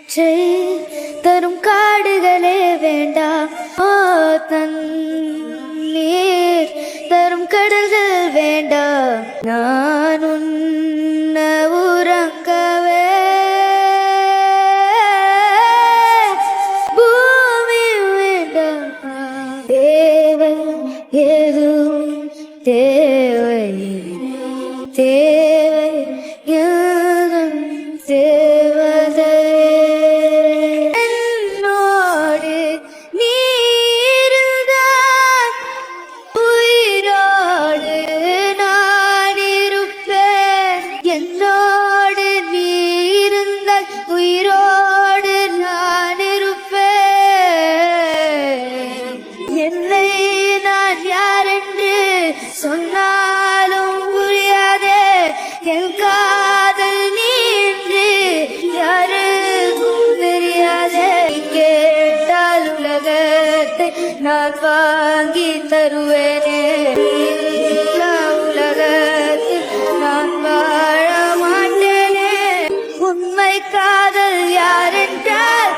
தரும் காடுகளே வேண்டாம், தண்ணீர் தரும் கடல்கள் வேண்டாம். நான் உன்ன உறங்கவே பூமி வேண்டாம். தேவை எதுவும் தேவை தேவை எதுவும் தேவதை. என்னோடு நீ இருந்தால் உயிரோடு நான் இருப்பேன். என்னோடு நீ இருந்தால் உயிரோடு நான் இருப்பேன். என்னை நான் யாரென்று சொன்னாலும் புரியாதே, என் காதல் நீ என்று யாருக்கும் தெரியாதே. கேட்டால் உலகத்தை நான் வாங்கி தருவேனே, உலகத்தில் நான் வாழ மாட்டேனே. உண்மை காதல் யாரென்றால்